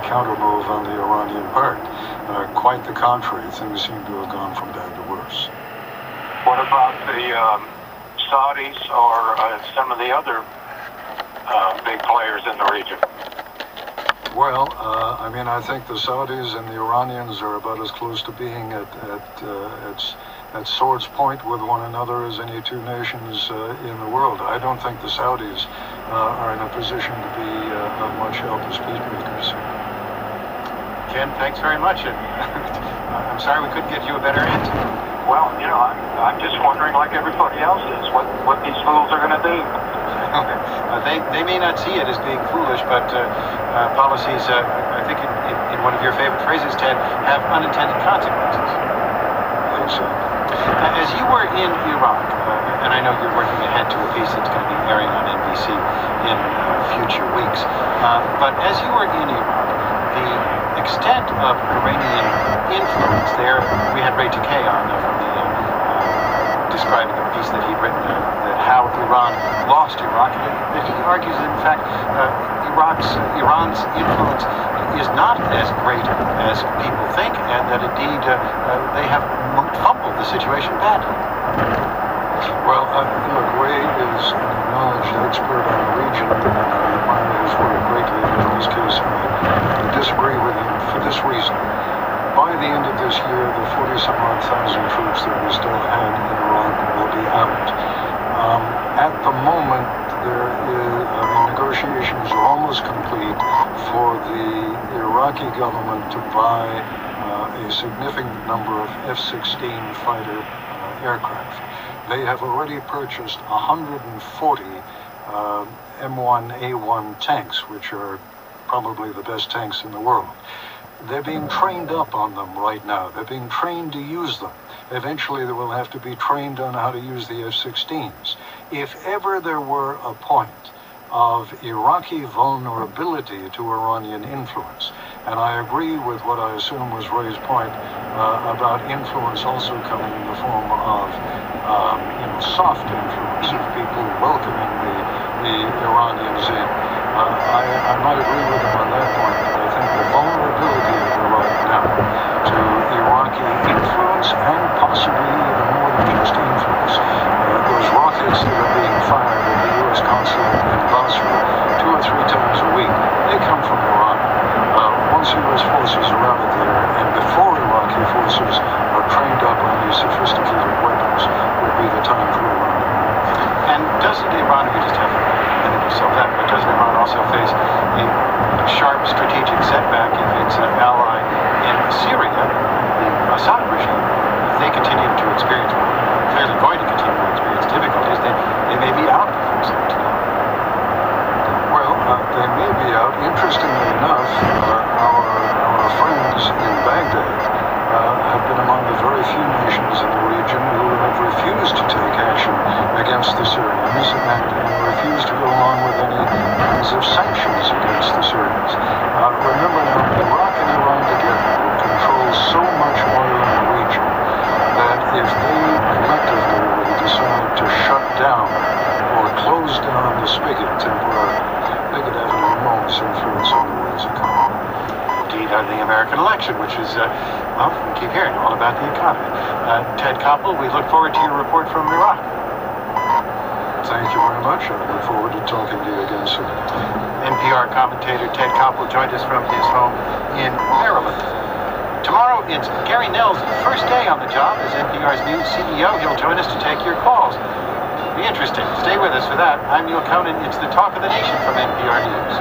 counter-move on the Iranian part. Quite the contrary, things seem to have gone from bad to worse. What about the Saudis or some of the other big players in the region? Well, I mean, I think the Saudis and the Iranians are about as close to being at sword's point with one another as any two nations in the world. I don't think the Saudis are in a position to be of much help as peacemakers. Ken, thanks very much. I'm sorry we couldn't get you a better answer. Well, you know, I'm just wondering, like everybody else is, what these fools are going to do. They may not see it as being foolish, but policies, I think in one of your favorite phrases, Ted, have unintended consequences. I think so. As you were in Iraq, and I know you're working ahead to a piece that's going to be airing on NBC in future weeks, but as you were in Iraq, the extent of Iranian influence there, we had Ray Takei on from the describing a piece that he'd written, that how Iran lost Iraq, that he argues that in fact Iran's influence is not as great as people think, and that indeed they have fumbled the situation badly. Well, look, Ray is an acknowledged expert on the region, and I admire his work greatly, but in this case I disagree with him for this reason. By the end of this year, the 40-some-odd thousand troops that we still had in Iraq will be out. At the moment, negotiations are almost complete for the Iraqi government to buy a significant number of F-16 fighter aircraft. They have already purchased 140 M1A1 tanks, which are probably the best tanks in the world. They're being trained up on them right now. They're being trained to use them. Eventually, they will have to be trained on how to use the F-16s. If ever there were a point of Iraqi vulnerability to Iranian influence, and I agree with what I assume was Ray's point about influence also coming in the form of soft influence of people welcoming the Iranians in. I might agree with him on that point, but I think the vulnerability of Iraq now to Iraqi influence, and possibly even more than just influence, those rockets that are being fired at the U.S. consulate in Basra 2 or 3 times a week, they come from Iran. Once U.S. forces are out of there, and before Iraqi forces are trained up on these sophisticated weapons, will be the time for Iran. And doesn't Iran, we just have to limit yourself that, but doesn't Iran also face a sharp strategic setback if its ally in Syria, the Assad regime, if they continue to experience, clearly going to continue to experience difficulties, they may be out before some time. Well, they may be out. Interestingly enough, our friends in Baghdad have been among the very few nations in the region who have refused to take action against the Syrians and refused to go along with any kinds of sanctions against the Syrians. Remember now, Iraq and Iran together will control so much oil in the region that if they collectively were to decide to shut down or close down the spigot temporarily, they could have an enormous influence on the world's economy. Indeed, on the American election, which is, well, we keep hearing all about the economy. Ted Koppel, we look forward to your report from Iraq. Thank you very much. I look forward to talking to you again soon. NPR commentator Ted Koppel joined us from his home in Maryland. Tomorrow, it's Gary Nell's first day on the job as NPR's new CEO. He'll join us to take your calls. Be interesting. Stay with us for that. I'm Neil Conan. It's the Talk of the Nation from NPR News.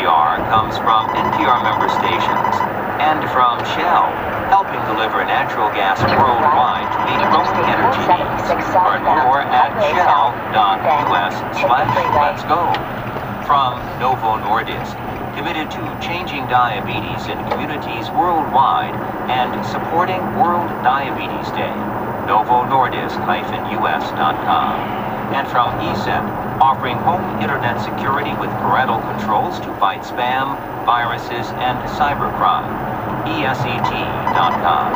NPR comes from NPR member stations and from Shell, helping deliver natural gas worldwide to meet growing energy needs. Learn more at shell.us/let's go. From Novo Nordisk, committed to changing diabetes in communities worldwide and supporting World Diabetes Day. NovoNordisk-us.com. And from ESET, offering home internet security with parental controls to fight spam, viruses, and cybercrime. ESET.com.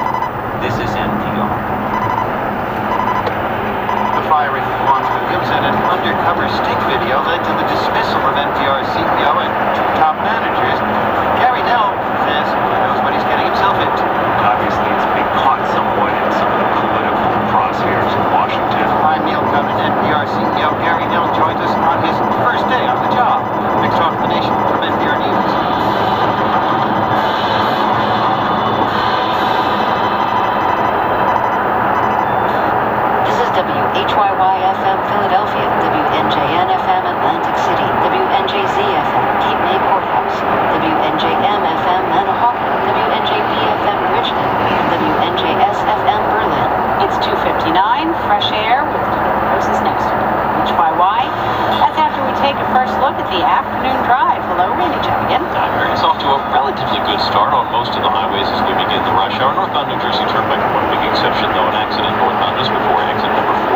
This is NPR. The fiery Juan Williams and an undercover stick video led to the dismissal of NPR's CEO and two top managers. Gary Nell says he knows what he's getting himself into. Obviously, it's been caught somewhat in some of the political crosshairs in Washington. I'm Neil Conan. NPR CEO Gary Nell joins us on his first day on the job. Next Talk of the Nation from NPR News. WHYY-FM Philadelphia, WNJN-FM Atlantic City, WNJZ-FM Cape May Courthouse, WNJM-FM Manahawkin, WNJB-FM Richmond, and WNJS-FM Berlin. It's 2:59, fresh air with Rose is next to WHYY. That's after we take a first look at the afternoon drive. Hello, Randy Chappigan. It's off to a relatively good start on most of the highways as we begin the rush hour. Northbound New Jersey Turnpike, one big exception, though, an accident northbound just before exit number 4.